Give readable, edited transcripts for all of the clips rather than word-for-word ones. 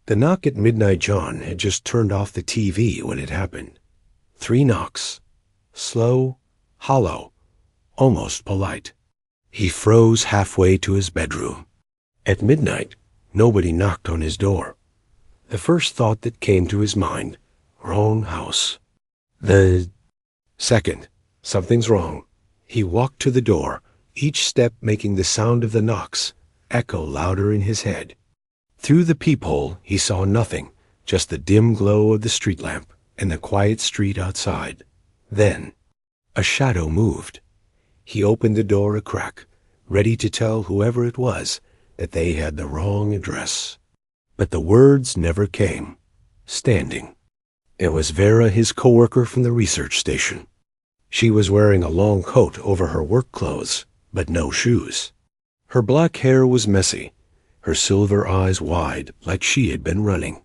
The knock at midnight. John had just turned off the TV when it happened. 3 knocks. Slow, hollow, almost polite. He froze halfway to his bedroom. At midnight, nobody knocked on his door. The first thought that came to his mind, wrong house. The second, something's wrong. He walked to the door, each step making the sound of the knocks echo louder in his head. Through the peephole, he saw nothing, just the dim glow of the street lamp and the quiet street outside. Then, a shadow moved. He opened the door a crack, ready to tell whoever it was that they had the wrong address. But the words never came. Standing. It was Vera, his coworker from the research station. She was wearing a long coat over her work clothes, but no shoes. Her black hair was messy, her silver eyes wide like she had been running.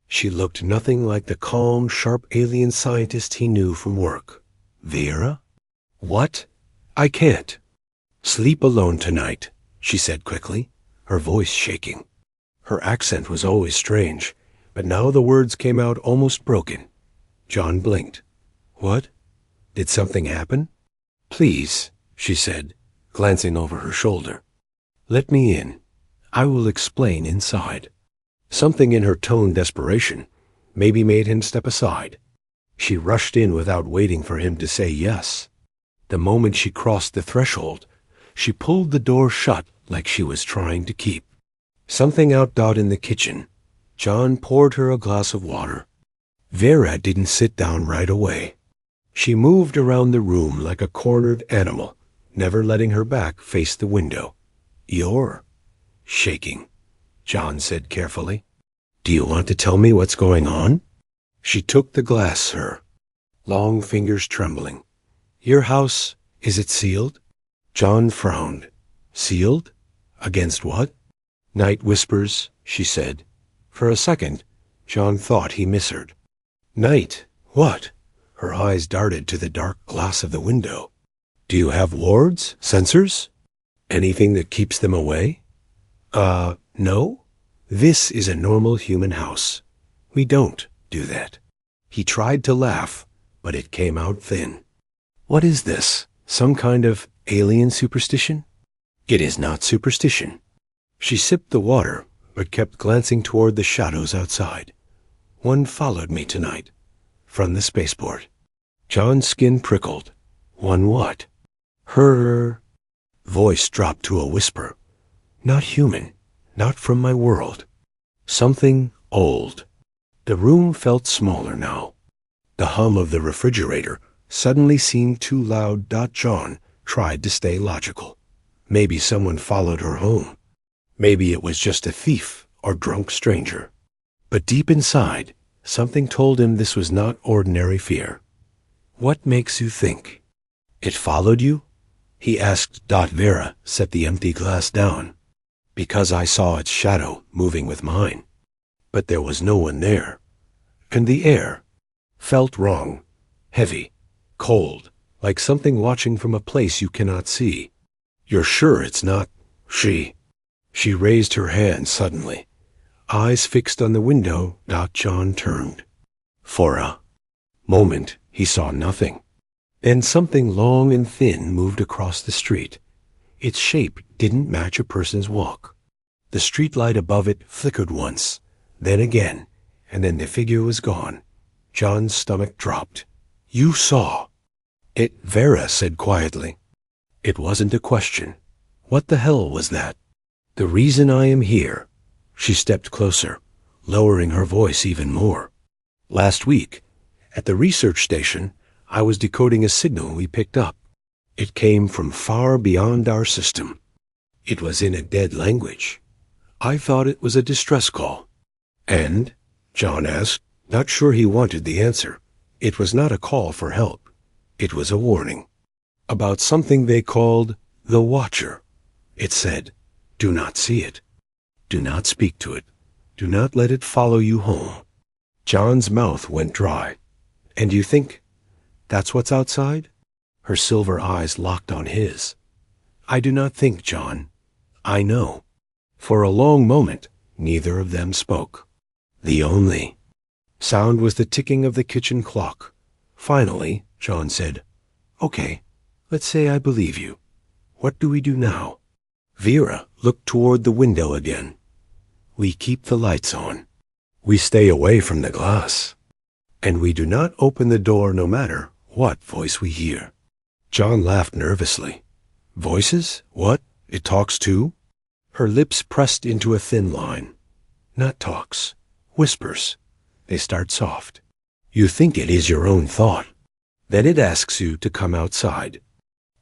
She looked nothing like the calm, sharp alien scientist he knew from work. Vera? What? I can't. Sleep alone tonight, she said quickly, her voice shaking. Her accent was always strange, but now the words came out almost broken. John blinked. What? Did something happen? Please, she said, glancing over her shoulder. Let me in. I will explain inside. Something in her toned desperation maybe made him step aside. She rushed in without waiting for him to say yes. The moment she crossed the threshold, she pulled the door shut like she was trying to keep. Something outdawed in the kitchen. John poured her a glass of water. Vera didn't sit down right away. She moved around the room like a cornered animal, never letting her back face the window. You're shaking, John said carefully. Do you want to tell me what's going on? She took the glass, sir. Long fingers trembling. Your house, is it sealed? John frowned. Sealed? Against what? Night whispers, she said. For a second, John thought he misheard. Night? What? Her eyes darted to the dark glass of the window. Do you have wards? Sensors? Anything that keeps them away? No. This is a normal human house. We don't do that. He tried to laugh, but it came out thin. What is this? Some kind of alien superstition? It is not superstition. She sipped the water, but kept glancing toward the shadows outside. One followed me tonight, from the spaceport. John's skin prickled. One what? Her voice dropped to a whisper. Not human, not from my world. Something old. The room felt smaller now. The hum of the refrigerator suddenly seemed too loud. John tried to stay logical. Maybe someone followed her home. Maybe it was just a thief or drunk stranger. But deep inside, something told him this was not ordinary fear. What makes you think? It followed you? He asked. Vera set the empty glass down. Because I saw its shadow moving with mine. But there was no one there. And the air felt wrong, heavy, cold, like something watching from a place you cannot see. You're sure it's not she? She raised her hand suddenly. Eyes fixed on the window. John turned. For a moment, he saw nothing. Then something long and thin moved across the street. Its shape didn't match a person's walk. The streetlight above it flickered once, then again, and then the figure was gone. John's stomach dropped. You saw it, Vera said quietly. It wasn't a question. What the hell was that? The reason I am here. She stepped closer, lowering her voice even more. Last week, at the research station, I was decoding a signal we picked up. It came from far beyond our system. It was in a dead language. I thought it was a distress call. And? John asked, not sure he wanted the answer. It was not a call for help. It was a warning. About something they called the Watcher. It said, do not see it. Do not speak to it. Do not let it follow you home. John's mouth went dry. And you think that's what's outside? Her silver eyes locked on his. I do not think, John. I know. For a long moment, neither of them spoke. The only sound was the ticking of the kitchen clock. Finally, John said, "Okay, let's say I believe you. What do we do now?" Vera looked toward the window again. "We keep the lights on. We stay away from the glass. And we do not open the door no matter what voice we hear." John laughed nervously. "Voices? What? It talks too?" Her lips pressed into a thin line. "Not talks. Whispers. They start soft. You think it is your own thought. Then it asks you to come outside."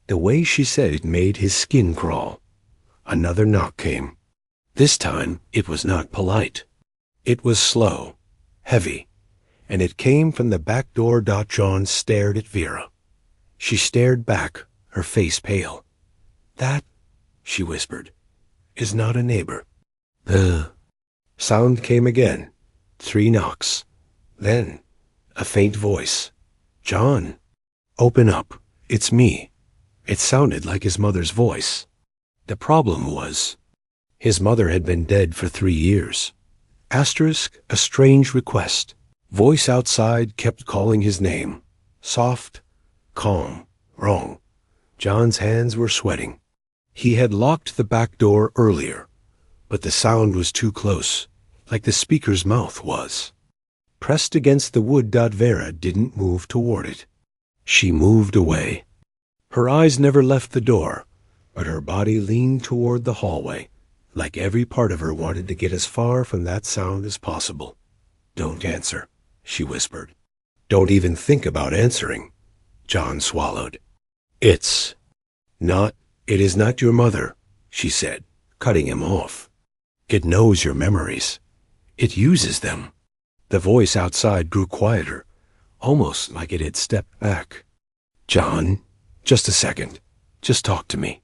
The way she said it made his skin crawl. Another knock came. This time it was not polite. It was slow, heavy, and it came from the back door. John stared at Vera. She stared back, her face pale. "That," she whispered, "is not a neighbor." The sound came again. 3 knocks. Then a faint voice. "John, open up. It's me." It sounded like his mother's voice. The problem was, his mother had been dead for 3 years. Asterisk, a strange request. Voice outside kept calling his name. Soft, calm, wrong. John's hands were sweating. He had locked the back door earlier, but the sound was too close, like the speaker's mouth was. Pressed against the wood. Vera didn't move toward it. She moved away. Her eyes never left the door, but her body leaned toward the hallway, like every part of her wanted to get as far from that sound as possible. "Don't answer," she whispered. "Don't even think about answering." John swallowed. It is not your mother," she said, cutting him off. "It knows your memories. It uses them." The voice outside grew quieter, almost like it had stepped back. "John, just a second. Just talk to me."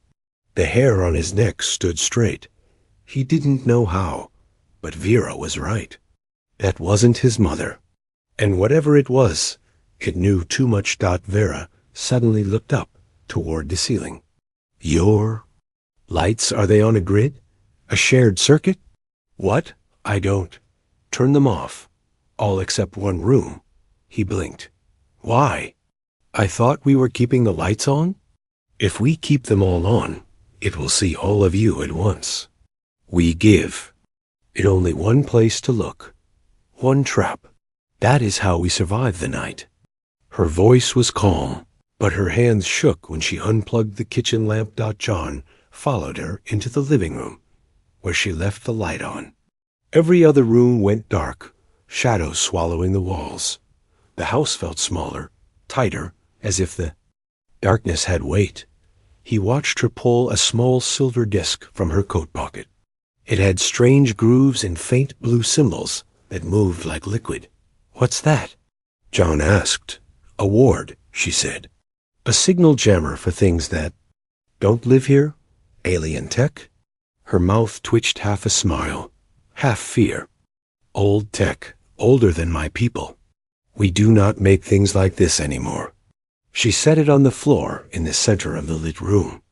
The hair on his neck stood straight. He didn't know how, but Vera was right. That wasn't his mother. And whatever it was, it knew too much. Vera suddenly looked up toward the ceiling. "Your lights, are they on a grid? A shared circuit?" "What? I don't." "Turn them off. All except one room." He blinked. "Why?" "I thought we were keeping the lights on." "If we keep them all on, it will see all of you at once. We give it only one place to look, one trap. That is how we survive the night." Her voice was calm, but her hands shook when she unplugged the kitchen lamp. John followed her into the living room, where she left the light on. Every other room went dark, shadows swallowing the walls. The house felt smaller, tighter, as if the darkness had weight. He watched her pull a small silver disc from her coat pocket. It had strange grooves and faint blue symbols that moved like liquid. "What's that?" John asked. "A ward," she said. "A signal jammer for things that don't live here? Alien tech?" Her mouth twitched, half a smile, half fear. "Old tech, older than my people. We do not make things like this anymore." She set it on the floor in the center of the lit room.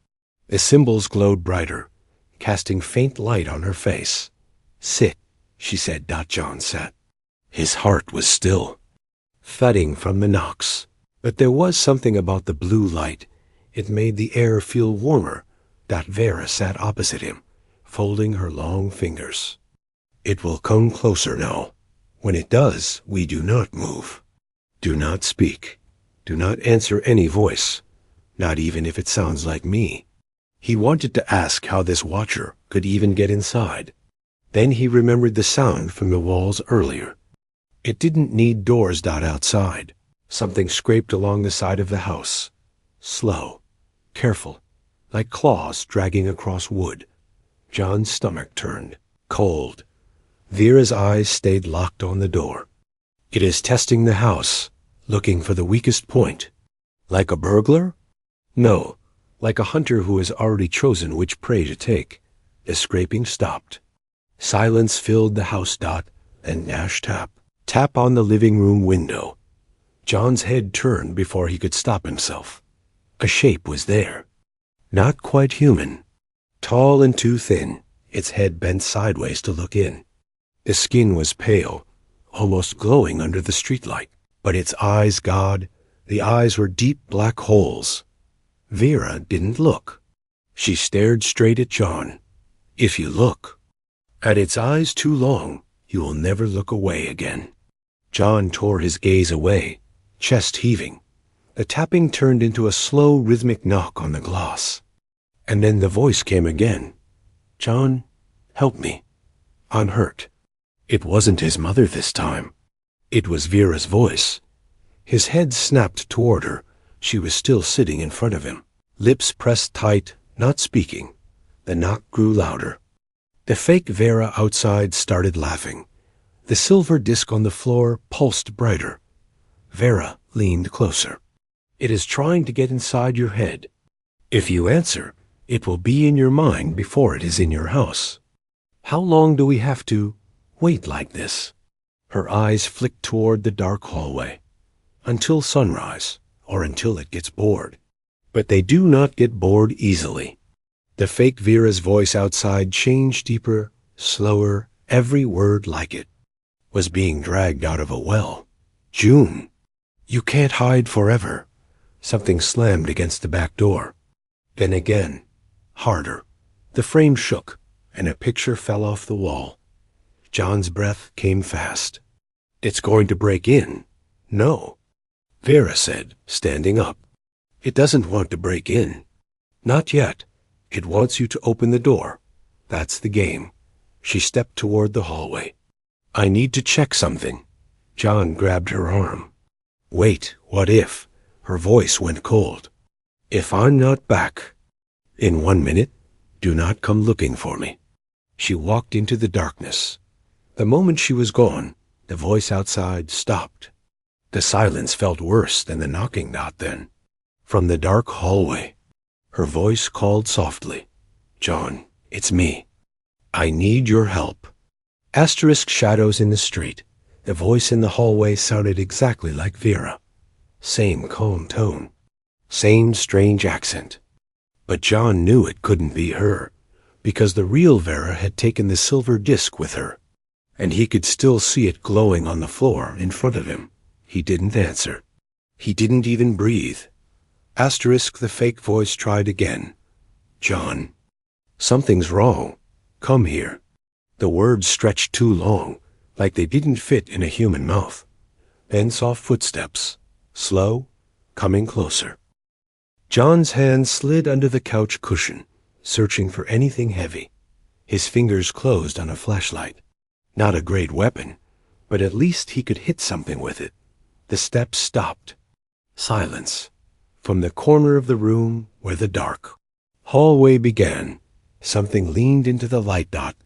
The symbols glowed brighter, casting faint light on her face. "Sit," she said. John sat. His heart was still, thudding from the knocks. But there was something about the blue light. It made the air feel warmer. Vera sat opposite him, folding her long fingers. "It will come closer now. When it does, we do not move. Do not speak. Do not answer any voice, not even if it sounds like me." He wanted to ask how this watcher could even get inside. Then he remembered the sound from the walls earlier. It didn't need doors. Outside, something scraped along the side of the house. Slow, careful, like claws dragging across wood. John's stomach turned, cold. Vera's eyes stayed locked on the door. "It is testing the house, looking for the weakest point." "Like a burglar?" "No, like a hunter who has already chosen which prey to take." The scraping stopped. Silence filled the house. And Nash tap on the living room window. John's head turned before he could stop himself. A shape was there. Not quite human. Tall and too thin, its head bent sideways to look in. The skin was pale, almost glowing under the streetlight. But its eyes, God, the eyes were deep black holes. Vera didn't look. She stared straight at John. If you look at its eyes too long, you will never look away again. John tore his gaze away, chest heaving. The tapping turned into a slow, rhythmic knock on the glass. And then the voice came again. John, help me. I'm hurt. It wasn't his mother this time. It was Vera's voice. His head snapped toward her. She was still sitting in front of him, lips pressed tight, not speaking. The knock grew louder. The fake Vera outside started laughing. The silver disc on the floor pulsed brighter. Vera leaned closer. It is trying to get inside your head. If you answer, it will be in your mind before it is in your house. How long do we have to wait like this? Her eyes flicked toward the dark hallway. Until sunrise, or until it gets bored. But they do not get bored easily. The fake Vera's voice outside changed deeper, slower, every word like it was being dragged out of a well. June, you can't hide forever. Something slammed against the back door. Then again, harder. The frame shook, and a picture fell off the wall. John's breath came fast. It's going to break in. No, Vera said, standing up. It doesn't want to break in. Not yet. It wants you to open the door. That's the game. She stepped toward the hallway. I need to check something. John grabbed her arm. Wait, what if? Her voice went cold. If I'm not back in 1 minute, do not come looking for me. She walked into the darkness. The moment she was gone, the voice outside stopped. The silence felt worse than the knocking not then. From the dark hallway, her voice called softly. John, it's me. I need your help. Asterisk shadows in the street. The voice in the hallway sounded exactly like Vera. Same calm tone. Same strange accent. But John knew it couldn't be her, because the real Vera had taken the silver disc with her, and he could still see it glowing on the floor in front of him. He didn't answer. He didn't even breathe. Asterisk, the fake voice tried again. John, something's wrong. Come here. The words stretched too long, like they didn't fit in a human mouth. Then soft footsteps, slow, coming closer. John's hand slid under the couch cushion, searching for anything heavy. His fingers closed on a flashlight. Not a great weapon, but at least he could hit something with it. The steps stopped. Silence. From the corner of the room where the dark hallway began, something leaned into the light dot.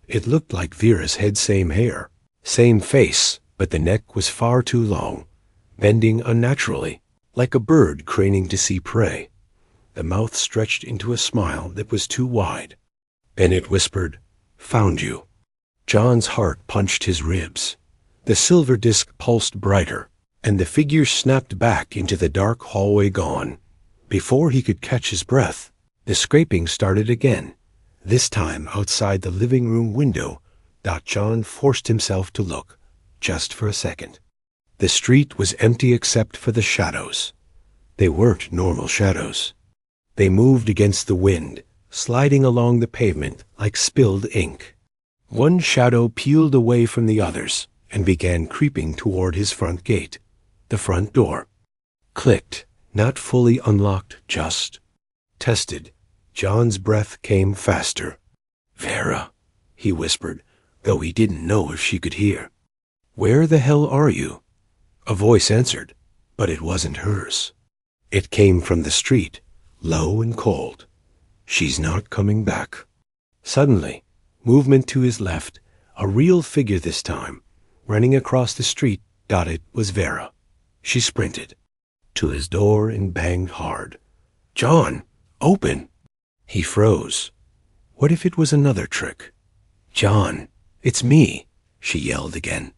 It looked like Vera's head, same hair, same face, but the neck was far too long, bending unnaturally, like a bird craning to see prey. The mouth stretched into a smile that was too wide. Then it whispered, Found you. John's heart punched his ribs. The silver disc pulsed brighter, and the figure snapped back into the dark hallway gone. Before he could catch his breath, the scraping started again, this time outside the living room window. John forced himself to look, just for a second. The street was empty except for the shadows. They weren't normal shadows. They moved against the wind, sliding along the pavement like spilled ink. One shadow peeled away from the others and began creeping toward his front gate. The front door clicked, not fully unlocked, just tested. John's breath came faster. Vera, he whispered, though he didn't know if she could hear. Where the hell are you? A voice answered, but it wasn't hers. It came from the street, low and cold. She's not coming back. Suddenly, movement to his left, a real figure this time, running across the street. It was Vera. She sprinted to his door and banged hard. John, open! He froze. What if it was another trick? John, it's me, she yelled again.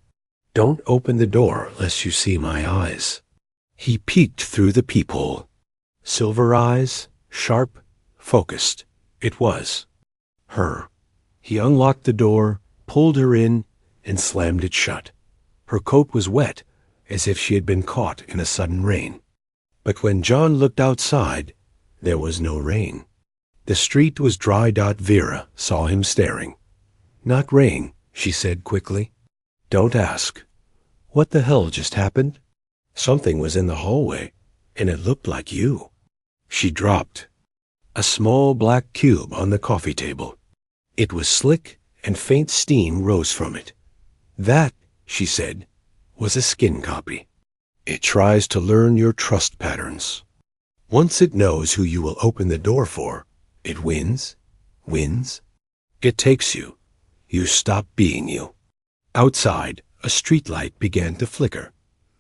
Don't open the door lest you see my eyes. He peeked through the peephole. Silver eyes, sharp, focused. It was her. He unlocked the door, pulled her in, and slammed it shut. Her coat was wet, as if she had been caught in a sudden rain. But when John looked outside, there was no rain. The street was dry. Vera saw him staring. "Not rain," she said quickly. "Don't ask." "What the hell just happened?" "Something was in the hallway, and it looked like you." She dropped a small black cube on the coffee table. It was slick, and faint steam rose from it. "That," she said, "was a skin copy. It tries to learn your trust patterns. Once it knows who you will open the door for, it wins. It takes you. You stop being you." Outside, a streetlight began to flicker.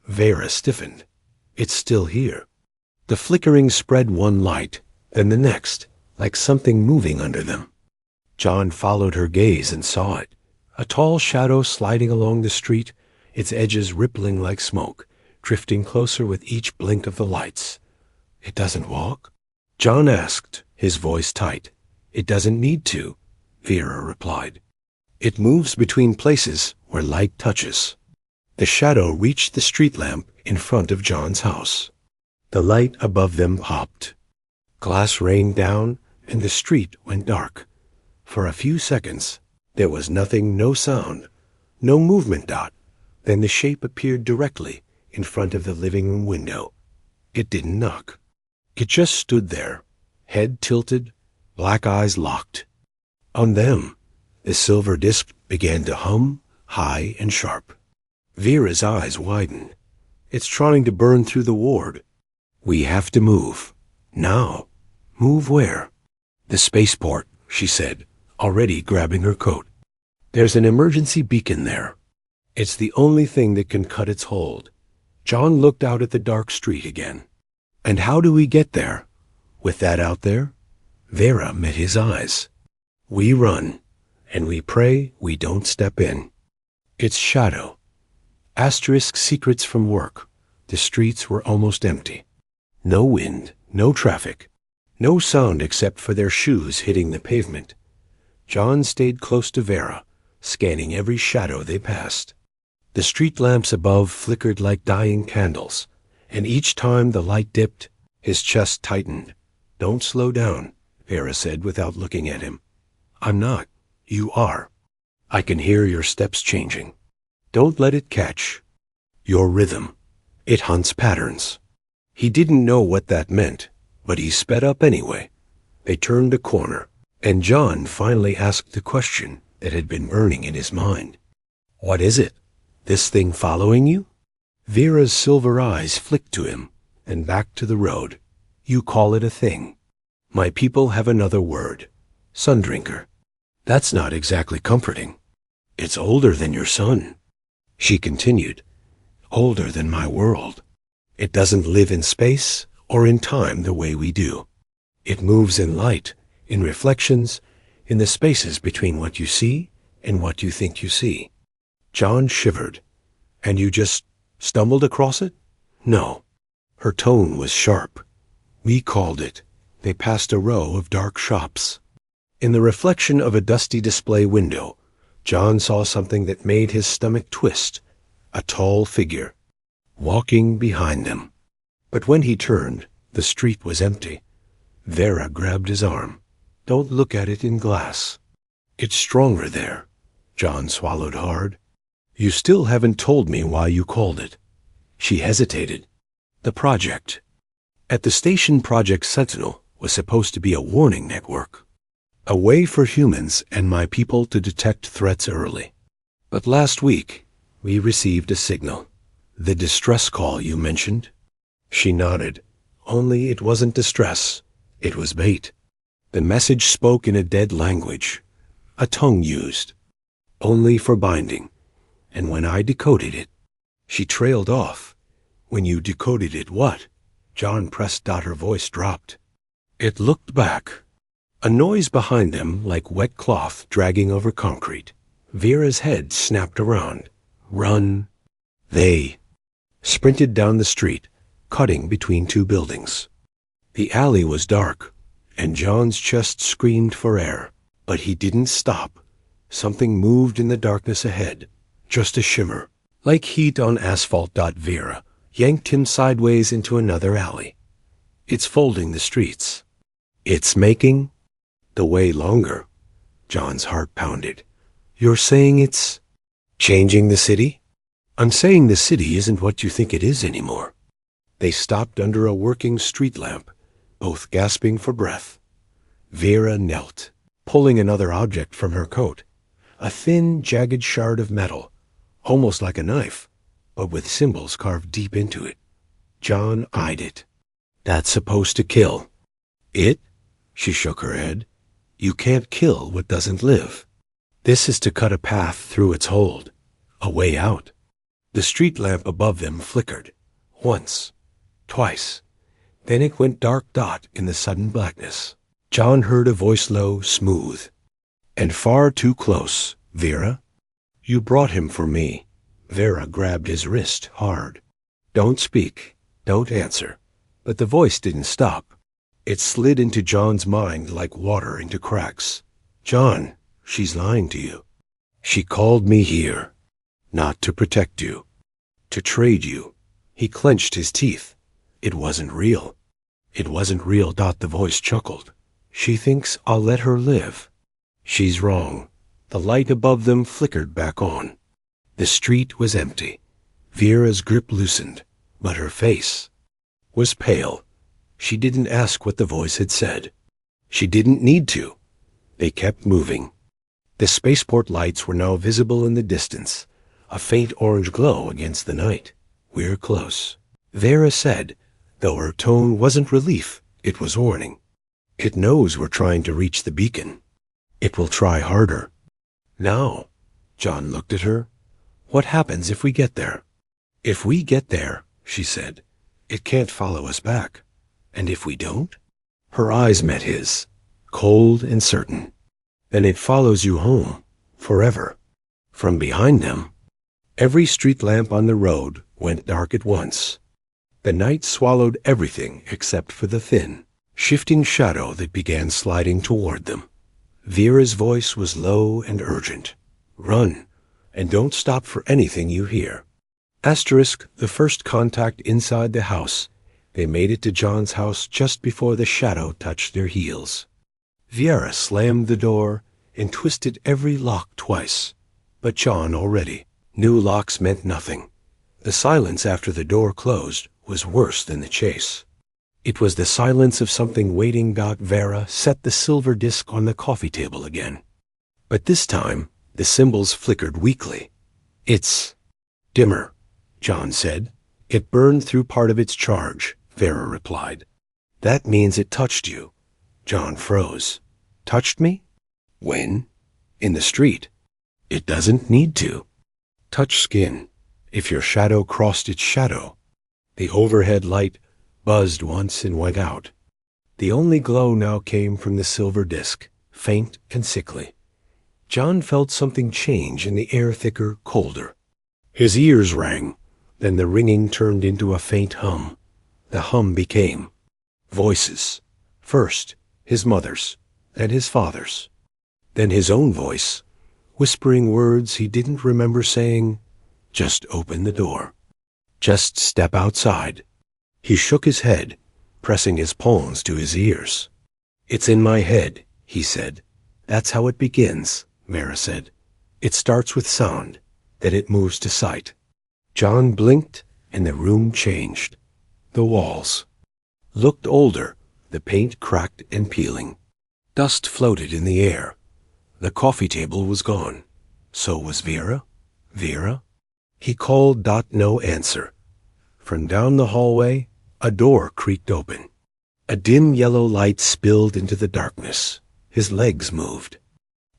Vera stiffened. "It's still here." The flickering spread one light, then the next, like something moving under them. John followed her gaze and saw it. A tall shadow sliding along the street, its edges rippling like smoke, drifting closer with each blink of the lights. "It doesn't walk?" John asked, his voice tight. "It doesn't need to," Vera replied. "It moves between places where light touches." The shadow reached the street lamp in front of John's house. The light above them popped. Glass rained down, and the street went dark. For a few seconds, there was nothing, no sound, no movement. Then the shape appeared directly in front of the living room window. It didn't knock. It just stood there, head tilted, black eyes locked. On them, the silver disc began to hum, high and sharp. Vera's eyes widened. "It's trying to burn through the ward. We have to move. Now." "Move where?" "The spaceport," she said, already grabbing her coat. "There's an emergency beacon there. It's the only thing that can cut its hold." John looked out at the dark street again. "And how do we get there? With that out there?" Vera met his eyes. "We run, and we pray we don't step in." It's shadow. Asterisk secrets from work. The streets were almost empty. No wind, no traffic, no sound except for their shoes hitting the pavement. John stayed close to Vera, scanning every shadow they passed. The street lamps above flickered like dying candles, and each time the light dipped, his chest tightened. "Don't slow down," Vera said without looking at him. "I'm not. You are. I can hear your steps changing. Don't let it catch. Your rhythm. It hunts patterns." He didn't know what that meant, but he sped up anyway. They turned a corner, and John finally asked the question that had been burning in his mind. "What is it? This thing following you?" Vera's silver eyes flicked to him, and back to the road. "You call it a thing. My people have another word. Sundrinker. That's not exactly comforting. It's older than your son." She continued, "Older than my world. It doesn't live in space or in time the way we do. It moves in light, in reflections, in the spaces between what you see and what you think you see." John shivered. "And you just stumbled across it?" "No." Her tone was sharp. "We called it." They passed a row of dark shops. In the reflection of a dusty display window, John saw something that made his stomach twist. A tall figure, walking behind them. But when he turned, the street was empty. Vera grabbed his arm. "Don't look at it in glass. It's stronger there." John swallowed hard. "You still haven't told me why you called it." She hesitated. "The project. At the station, Project Sentinel was supposed to be a warning network. A way for humans and my people to detect threats early. But last week, we received a signal. The distress call you mentioned." She nodded. "Only it wasn't distress. It was bait. The message spoke in a dead language, a tongue used only for binding. And when I decoded it..." She trailed off. "When you decoded it, what?" John pressed. Her voice dropped. It looked back. A noise behind them like wet cloth dragging over concrete. Vera's head snapped around. "Run." They sprinted down the street, cutting between two buildings. The alley was dark, and John's chest screamed for air. But he didn't stop. Something moved in the darkness ahead, just a shimmer, Like heat on asphalt. Vera yanked him sideways into another alley. It's folding the streets. It's making the way longer. John's heart pounded. You're saying it's changing the city? I'm saying the city isn't what you think it is anymore. They stopped under a working street lamp, both gasping for breath. Vera knelt, pulling another object from her coat. A thin, jagged shard of metal, almost like a knife, but with symbols carved deep into it. John eyed it. That's supposed to kill. It? She shook her head. You can't kill what doesn't live. This is to cut a path through its hold, a way out. The street lamp above them flickered. Once, twice. Then it went dark in the sudden blackness. John heard a voice low, smooth. And far too close, Vera. You brought him for me. Vera grabbed his wrist hard. Don't speak. Don't answer. But the voice didn't stop. It slid into John's mind like water into cracks. John, she's lying to you. She called me here. Not to protect you. To trade you. He clenched his teeth. It wasn't real. It wasn't real. The voice chuckled. She thinks I'll let her live. She's wrong. The light above them flickered back on. The street was empty. Vera's grip loosened, but her face was pale. She didn't ask what the voice had said. She didn't need to. They kept moving. The spaceport lights were now visible in the distance, a faint orange glow against the night. We're close, Vera said, though her tone wasn't relief, it was warning. It knows we're trying to reach the beacon. It will try harder. Now, John looked at her. What happens if we get there? If we get there, she said, it can't follow us back. And if we don't? Her eyes met his, cold and certain. Then it follows you home, forever. From behind them, every street lamp on the road went dark at once. The night swallowed everything except for the thin, shifting shadow that began sliding toward them. Vera's voice was low and urgent. Run, and don't stop for anything you hear. The first contact inside the house. They made it to John's house just before the shadow touched their heels. Vera slammed the door and twisted every lock twice. But John already knew locks meant nothing. The silence after the door closed was worse than the chase. It was the silence of something waiting. Vera set the silver disc on the coffee table again. But this time, the symbols flickered weakly. It's dimmer, John said. It burned through part of its charge, Vera replied. That means it touched you. John froze. Touched me? When? In the street. It doesn't need to. Touch skin. If your shadow crossed its shadow. The overhead light buzzed once and went out. The only glow now came from the silver disc, faint and sickly. John felt something change in the air, thicker, colder. His ears rang. Then the ringing turned into a faint hum. The hum became voices. First, his mother's, then his father's. Then his own voice, whispering words he didn't remember saying. Just open the door. Just step outside. He shook his head, pressing his palms to his ears. It's in my head, he said. That's how it begins, Vera said. It starts with sound, then it moves to sight. John blinked, and the room changed. The walls looked older, the paint cracked and peeling. Dust floated in the air. The coffee table was gone. So was Vera. Vera? He called. No answer. From down the hallway, a door creaked open. A dim yellow light spilled into the darkness. His legs moved.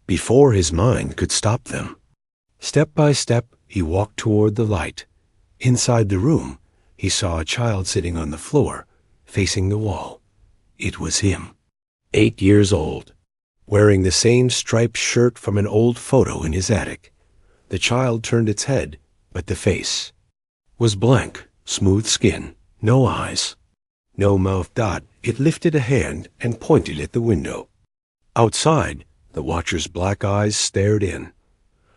Before his mind could stop them. Step by step, he walked toward the light. Inside the room, he saw a child sitting on the floor, facing the wall. It was him, 8 years old, wearing the same striped shirt from an old photo in his attic. The child turned its head, but the face was blank, smooth skin, no eyes, no mouth. It lifted a hand and pointed at the window. Outside, the watcher's black eyes stared in.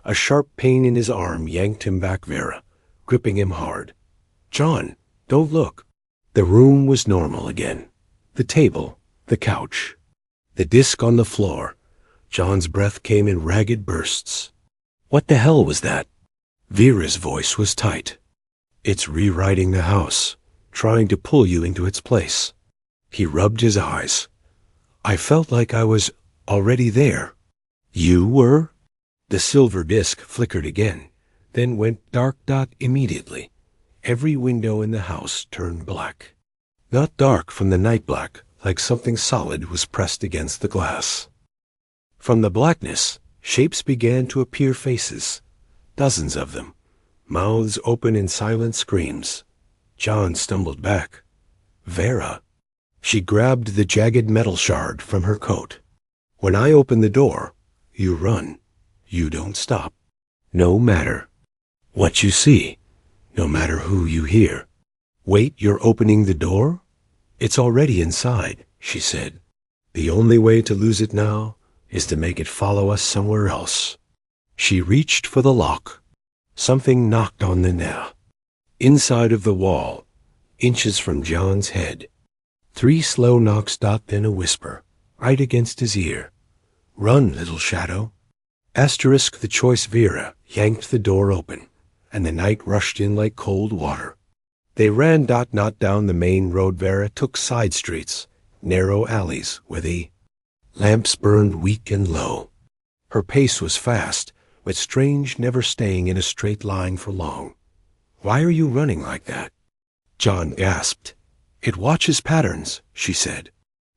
A sharp pain in his arm yanked him back. Vera, gripping him hard. "John, don't look." The room was normal again. The table, the couch, the disc on the floor. John's breath came in ragged bursts. "What the hell was that?" Vera's voice was tight. "It's rewriting the house, trying to pull you into its place." He rubbed his eyes. "I felt like I was already there." "You were?" The silver disc flickered again, then went dark immediately. Every window in the house turned black. Not dark from the night black, like something solid was pressed against the glass. From the blackness, shapes began to appear, faces, dozens of them, mouths open in silent screams. John stumbled back. "Vera." She grabbed the jagged metal shard from her coat. "When I open the door, you run. You don't stop. No matter what you see, no matter who you hear." "Wait, you're opening the door?" "It's already inside," she said. "The only way to lose it now is to make it follow us somewhere else." She reached for the lock. Something knocked on the nail. Inside of the wall, inches from John's head. 3 slow knocks, then a whisper, right against his ear. "Run, little shadow." Asterisk the choice Vera yanked the door open, and the night rushed in like cold water. They ran not down the main road. Vera took side streets, narrow alleys where the lamps burned weak and low. Her pace was fast, but strange, never staying in a straight line for long. "Why are you running like that?" John gasped. "It watches patterns," she said.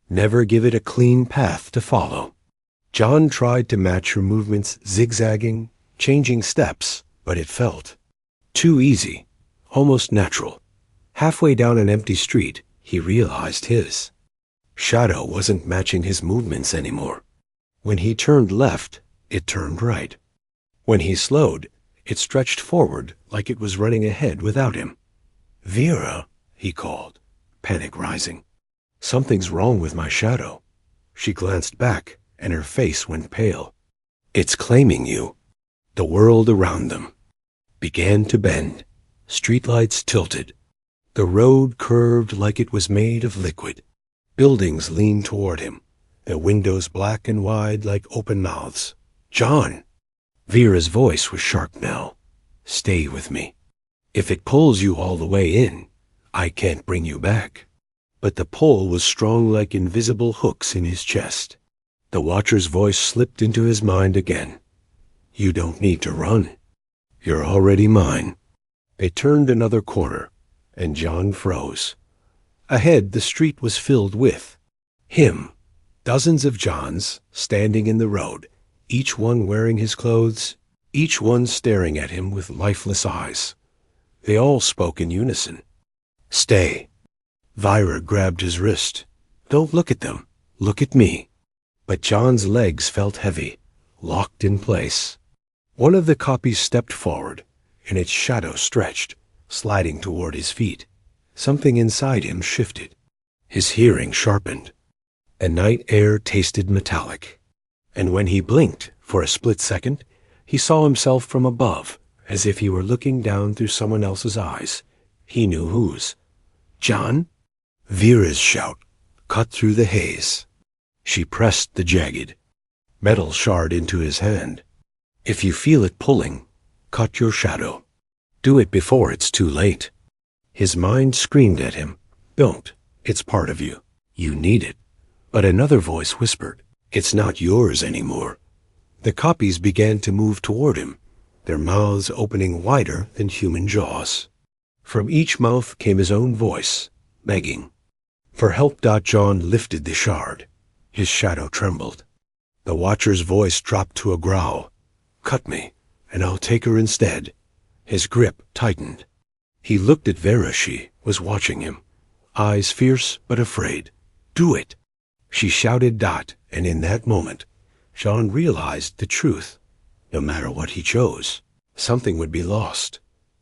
"Never give it a clean path to follow." John tried to match her movements, zigzagging, changing steps, but it felt too easy, almost natural. Halfway down an empty street, he realized his shadow wasn't matching his movements anymore. When he turned left, it turned right. When he slowed, it stretched forward like it was running ahead without him. "Vera," he called, panic rising. "Something's wrong with my shadow." She glanced back, and her face went pale. "It's claiming you." The world around them began to bend. Streetlights tilted. The road curved like it was made of liquid. Buildings leaned toward him, their windows black and wide like open mouths. "John!" Vera's voice was sharp now. "Stay with me. If it pulls you all the way in, I can't bring you back." But the pull was strong like invisible hooks in his chest. The watcher's voice slipped into his mind again. "You don't need to run. You're already mine." They turned another corner, and John froze. Ahead, the street was filled with him. Dozens of Johns standing in the road, each one wearing his clothes, each one staring at him with lifeless eyes. They all spoke in unison. "Stay." Vera grabbed his wrist. "Don't look at them. Look at me." But John's legs felt heavy, locked in place. One of the copies stepped forward, and its shadow stretched, sliding toward his feet. Something inside him shifted. His hearing sharpened. A night air tasted metallic. And when he blinked for a split second, he saw himself from above, as if he were looking down through someone else's eyes. He knew whose. "John?" Vera's shout cut through the haze. She pressed the jagged metal shard into his hand. "If you feel it pulling, cut your shadow. Do it before it's too late." His mind screamed at him, "Don't. It's part of you. You need it." But another voice whispered, "It's not yours anymore." The copies began to move toward him, their mouths opening wider than human jaws. From each mouth came his own voice, begging for help. John lifted the shard. His shadow trembled. The watcher's voice dropped to a growl. "Cut me, and I'll take her instead." His grip tightened. He looked at Vera. She was watching him, eyes fierce but afraid. "Do it!" She shouted. And in that moment, John realized the truth. No matter what he chose, something would be lost.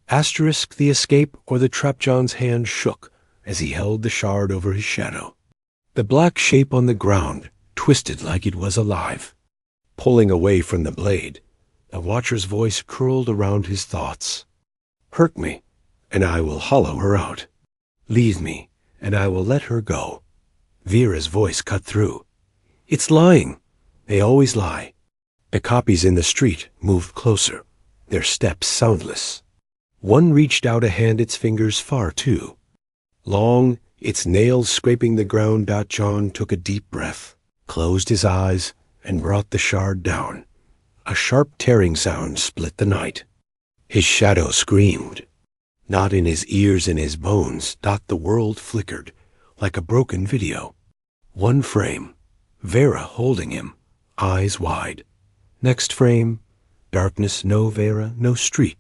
Asterisk the escape or the trap. John's hand shook as he held the shard over his shadow. The black shape on the ground twisted like it was alive. Pulling away from the blade, the watcher's voice curled around his thoughts. Hurt me, and I will hollow her out. Leave me, and I will let her go. Vera's voice cut through. It's lying. They always lie. The copies in the street moved closer, their steps soundless. One reached out a hand, its fingers far too long, its nails scraping the ground. John took a deep breath, closed his eyes, and brought the shard down. A sharp tearing sound split the night. His shadow screamed. Not in his ears, in his bones. The world flickered, like a broken video. One frame, Vera holding him, eyes wide. Next frame, darkness, no Vera, no street.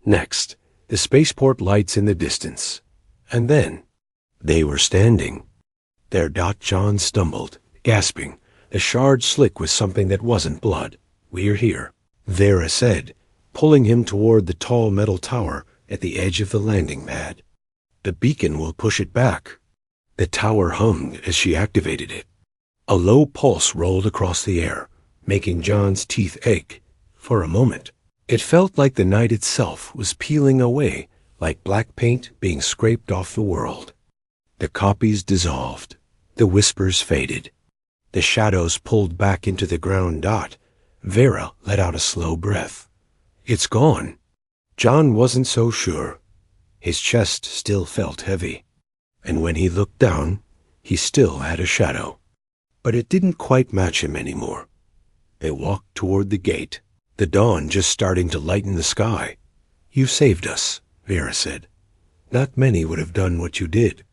Next, the spaceport lights in the distance. And then, they were standing. There. John stumbled, gasping, the shard slick with something that wasn't blood. We're here, Vera said, pulling him toward the tall metal tower at the edge of the landing pad. The beacon will push it back. The tower hummed as she activated it. A low pulse rolled across the air, making John's teeth ache. For a moment, it felt like the night itself was peeling away, like black paint being scraped off the world. The copies dissolved. The whispers faded. The shadows pulled back into the ground. Vera let out a slow breath. It's gone. John wasn't so sure. His chest still felt heavy. And when he looked down, he still had a shadow. But it didn't quite match him anymore. They walked toward the gate, the dawn just starting to lighten the sky. You saved us, Vera said. Not many would have done what you did.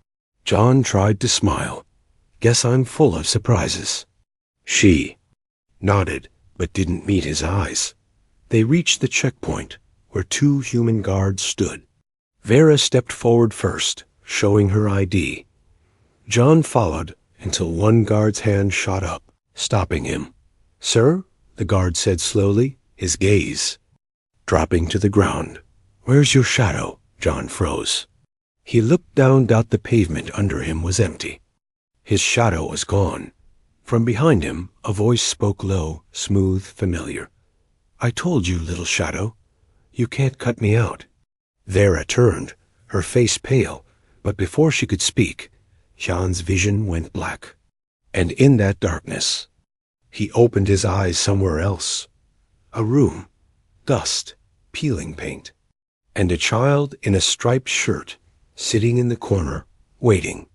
John tried to smile. Guess I'm full of surprises. She nodded, but didn't meet his eyes. They reached the checkpoint, where 2 human guards stood. Vera stepped forward first, showing her ID. John followed until one guard's hand shot up, stopping him. Sir, the guard said slowly, his gaze dropping to the ground. Where's your shadow? John froze. He looked down. The pavement under him was empty. His shadow was gone. From behind him, a voice spoke low, smooth, familiar. I told you, little shadow, you can't cut me out. Vera turned, her face pale, but before she could speak, John's vision went black. And in that darkness, he opened his eyes somewhere else. A room, dust, peeling paint, and a child in a striped shirt sitting in the corner, waiting.